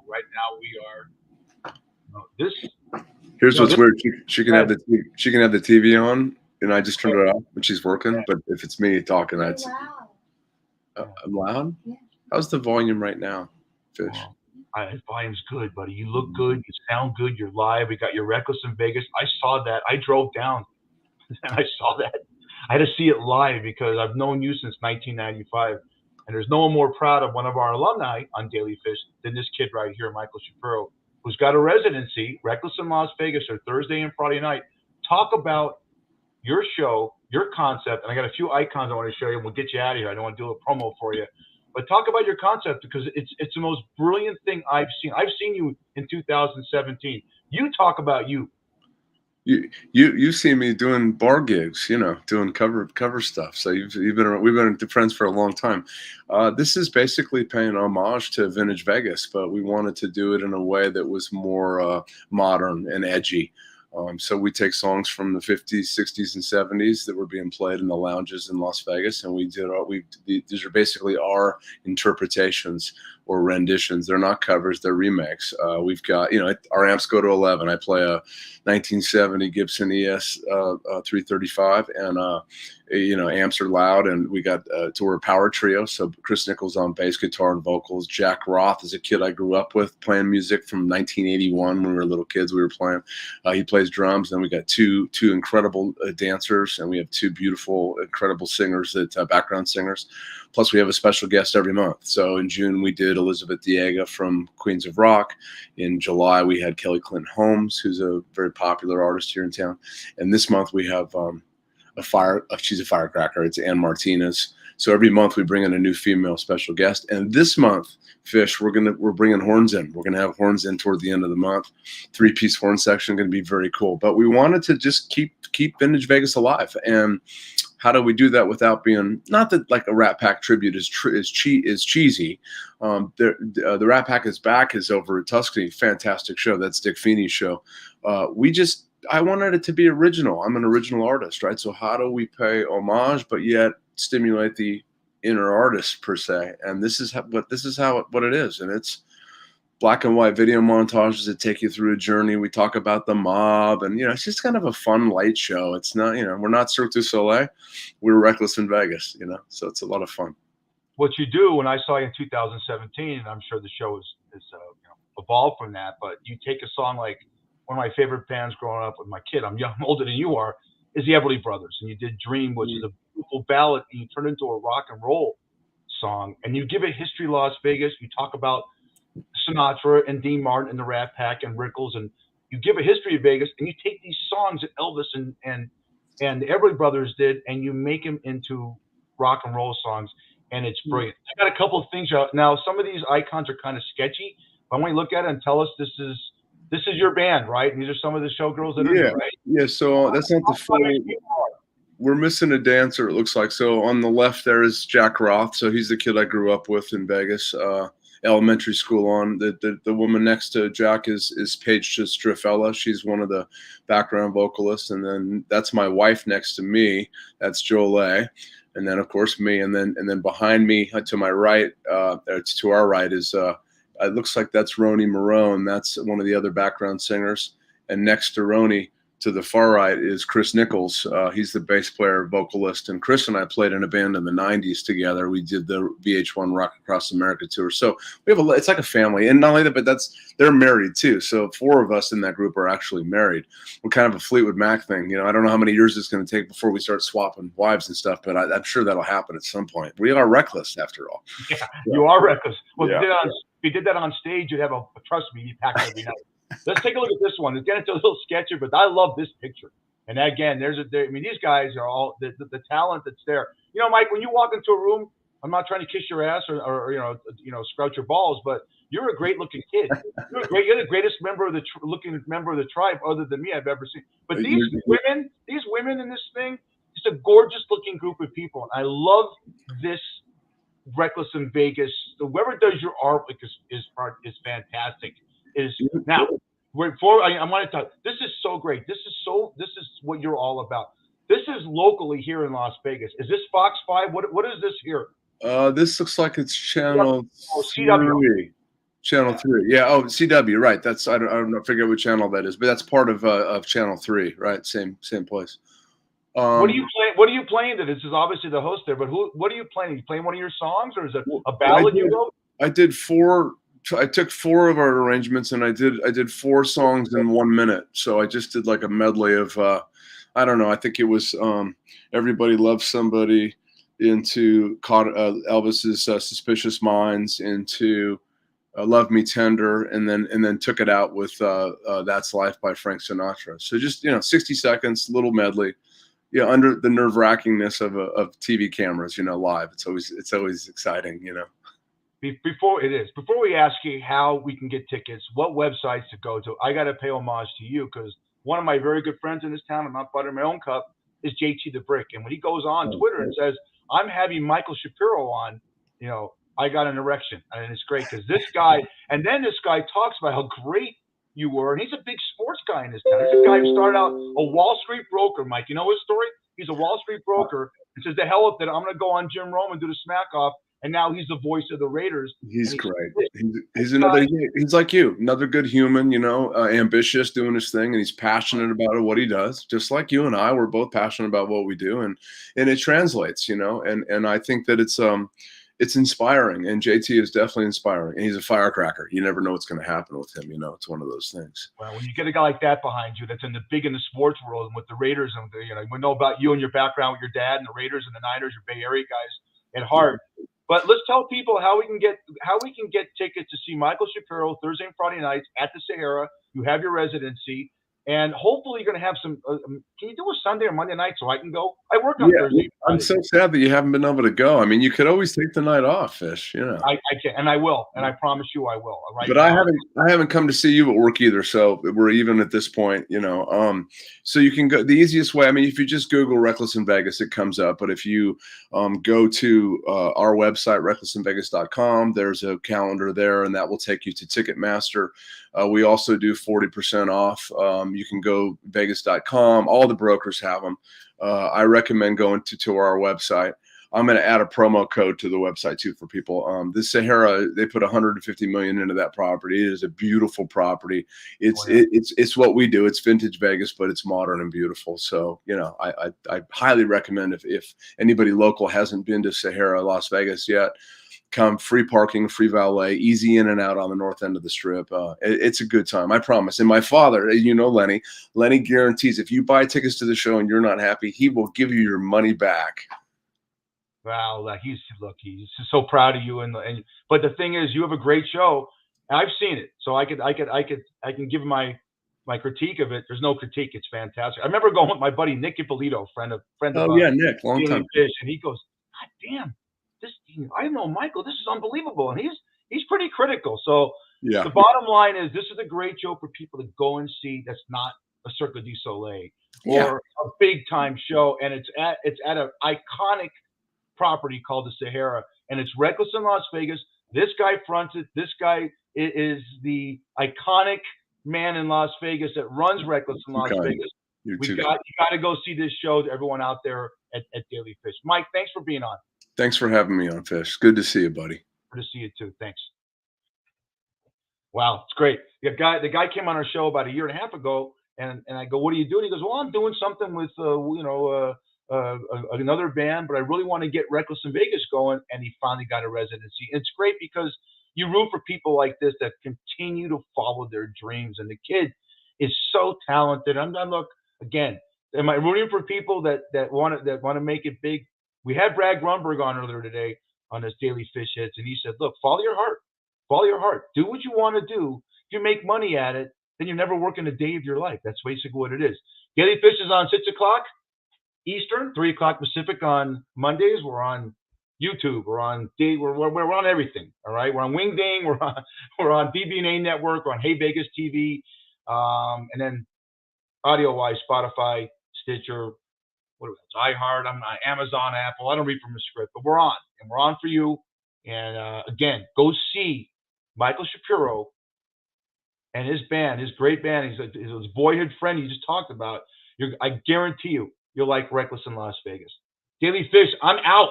Right now we are this. Here's what's This. weird. She can have she can have the TV on, and I just turned it off when she's working. But if it's me talking, I'm loud. How's the volume right now, Fish? Volume's good, buddy. You look good. You sound good. You're live. We got your Reckless in Vegas. I saw that. I drove down and I saw that. I had to see it live because I've known you since 1995. And there's no one more proud of one of our alumni on Daily Fish than this kid right here, Michael Shapiro, who's got a residency, Reckless in Las Vegas, or Thursday and Friday night. Talk about your show, your concept, and I got a few icons I want to show you, and we'll get you out of here. I don't want to do a promo for you, but talk about your concept because it's the most brilliant thing I've seen. I've seen you in 2017. You talk about you. You see me doing bar gigs, doing cover stuff. So we've been friends for a long time. This is basically paying homage to Vintage Vegas, but we wanted to do it in a way that was more modern and edgy. So we take songs from the 50s, 60s, and 70s that were being played in the lounges in Las Vegas, and these are basically our interpretations or renditions. They're not covers; they're remakes. We've got, our amps go to 11. I play a 1970 Gibson ES 335, and amps are loud, and we got we're a power trio. So Chris Nichols on bass, guitar, and vocals. Jack Roth is a kid I grew up with playing music from 1981 when we were little kids. We were playing. He plays drums. Then we got two incredible dancers, and we have two beautiful, incredible singers background singers. Plus, we have a special guest every month. So in June, we did Elizabeth Diega from Queens of Rock. In July, we had Kelly Clinton Holmes, who's a very popular artist here in town. And this month, we have she's a firecracker. It's Ann Martinez. So every month we bring in a new female special guest. And this month, Fish, we're bringing horns in. We're gonna have horns in toward the end of the month. 3-piece horn section, gonna be very cool. But we wanted to just keep Vintage Vegas alive. And how do we do that without being, not that like a Rat Pack tribute is cheesy. The Rat Pack is back is over at Tuscany. Fantastic show. That's Dick Feeney's show. I wanted it to be original. I'm an original artist, right? So how do we pay homage, but yet stimulate the inner artist per se? And this is what it is. And it's black and white video montages that take you through a journey. We talk about the mob, and it's just kind of a fun, light show. It's not, we're not Cirque du Soleil. We're Reckless in Vegas, so it's a lot of fun. What you do, when I saw you in 2017, and I'm sure the show is evolved from that, but you take a song like one of my favorite bands growing up with my kid, I'm older than you are, is the Everly Brothers. And you did Dream, which is a beautiful ballad, and you turn it into a rock and roll song. And you give it history, Las Vegas. You talk about Sinatra and Dean Martin and the Rat Pack and Rickles, and you give a history of Vegas, and you take these songs that Elvis and the Everly Brothers did, and you make them into rock and roll songs, and it's brilliant. I got a couple of things out. Now, some of these icons are kind of sketchy, but I want you to look at it and tell us this is your band, right? And these are some of the showgirls that are here, right? Yeah, so that's not the full. We're missing a dancer, it looks like. So on the left there is Jack Roth. So he's the kid I grew up with in Vegas, elementary school on. The woman next to Jack is Paige Strafella. She's one of the background vocalists. And then that's my wife next to me. That's Jolie. And then, of course, me. And then behind me to my right, to our right is it looks like that's Roni Marone. That's one of the other background singers. And next to Roni, to the far right, is Chris Nichols. He's the bass player, vocalist. And Chris and I played in a band in the 90s together. We did the VH1 Rock Across America tour. So we have it's like a family. And not only that, but they're married too. So 4 of us in that group are actually married. We're kind of a Fleetwood Mac thing. I don't know how many years it's going to take before we start swapping wives and stuff, but I'm sure that'll happen at some point. We are reckless after all. Yeah, you are reckless. Well, if you did that on stage, you'd have trust me, you'd pack every night. Let's take a look at this one. Again, it's a little sketchy, but I love this picture. And again, these guys are all the talent that's there. Mike, when you walk into a room, I'm not trying to kiss your ass or scrouch your balls, but you're a great looking kid. You're the greatest looking member of the tribe, other than me, I've ever seen. But these women in this thing, it's a gorgeous looking group of people. And I love this Reckless in Vegas. Whoever does your artwork is fantastic. Now, before I want to talk, this is so great. This is what you're all about. This is locally here in Las Vegas. Is this Fox 5? What is this here? This looks like it's channel 3. Channel 3. Yeah. Oh, CW. Right. That's I don't forget what channel that is, but that's part of Channel 3. Right. Same place. What are you playing? What are you playing? That this is obviously the host there, but what are you playing? Are you playing one of your songs, or is it Well, a ballad you wrote? I did four. I took four of our arrangements and I did four songs in 1 minute. So I just did like a medley of I don't know. I think it was Everybody Loves Somebody into Elvis's Suspicious Minds into Love Me Tender, and then took it out with That's Life by Frank Sinatra. So just 60 seconds, little medley. Yeah, under the nerve wrackingness of TV cameras, live. It's always exciting. Before we ask you how we can get tickets, what websites to go to, I got to pay homage to you because one of my very good friends in this town, I'm not buttering my own cup, is JT the Brick. And when he goes on Twitter and says, I'm having Michael Shapiro on, I got an erection. And it's great because this guy talks about how great you were. And he's a big sports guy in this town. He's a guy who started out a Wall Street broker, Mike. You know his story? He's a Wall Street broker and says, the hell with it. I'm going to go on Jim Rome and do the smack off. And now he's the voice of the Raiders. He's great. He's another. He's like you, another good human. Ambitious, doing his thing, and he's passionate about it, what he does. Just like you and I, we're both passionate about what we do, and it translates. And I think that it's inspiring. And JT is definitely inspiring. And he's a firecracker. You never know what's going to happen with him. It's one of those things. Well, when you get a guy like that behind you, that's in the sports world, and with the Raiders, and we know about you and your background with your dad and the Raiders and the Niners, your Bay Area guys at heart. But let's tell people how we can get tickets to see Michael Shapiro Thursday and Friday nights at the Sahara. You have your residency, and hopefully you're going to have some. Can you do a Sunday or Monday night so I can go? I work on Thursday. I'm so sad that you haven't been able to go. I mean, you could always take the night off, Fish. I can, and I will, and I promise you I will. Right. But now, I haven't come to see you at work either, so we're even at this point. So you can go the easiest way. I mean, if you just Google Reckless in Vegas, it comes up. But if you go to our website, recklessinvegas.com, there's a calendar there, and that will take you to Ticketmaster. We also do 40% off. You can go vegas.com. All the brokers have them. I recommend going to our website. I'm going to add a promo code to the website too for people. The Sahara, they put 150 million into that property. It is a beautiful property. It's what we do. It's vintage Vegas, but it's modern and beautiful. So, I highly recommend if anybody local hasn't been to Sahara, Las Vegas yet, come. Free parking, free valet, easy in and out on the north end of the strip. It's a good time, I promise. And my father, Lenny guarantees if you buy tickets to the show and you're not happy, he will give you your money back. Wow, he's so proud of you, but the thing is, you have a great show. And I've seen it, so I can give my critique of it. There's no critique; it's fantastic. I remember going with my buddy Nick Ippolito, friend of Nick, long time. Fish, and he goes, God damn, I know Michael. This is unbelievable, and he's pretty critical. So the bottom line is, this is a great show for people to go and see. That's not a Cirque du Soleil or a big time show, and it's at an iconic property called the Sahara, and it's Reckless in Las Vegas. This guy fronts it. This guy is the iconic man in Las Vegas that runs Reckless in Las Vegas. You got to go see this show to everyone out there at Daily Fish. Mike, thanks for being on. Thanks for having me on, Fish. Good to see you, buddy. Good to see you too. Thanks. Wow, it's great. The guy came on our show about a year and a half ago, and I go, what are you doing? He goes, well, I'm doing something with another band, but I really want to get Reckless in Vegas going, and he finally got a residency. It's great because you root for people like this that continue to follow their dreams, and the kid is so talented. Look again. Am I rooting for people that want to make it big? We had Brad Grunberg on earlier today on this Daily Fish Hits, and he said, "Look, follow your heart. Follow your heart. Do what you want to do. If you make money at it, then you're never working a day of your life. That's basically what it is." Daily Fish is on 6 o'clock Eastern, 3 o'clock Pacific on Mondays. We're on YouTube. We're on everything. All right. We're on Wingding. We're on BB&A Network. We're on Hey Vegas TV. And then audio-wise, Spotify, Stitcher, iHeart, I'm on Amazon, Apple. I don't read from a script, but we're on, and we're on for you. And again, go see Michael Shapiro and his band, his great band. He's his boyhood friend you just talked about. I guarantee you'll like Reckless in Las Vegas. Daily Fish, I'm out.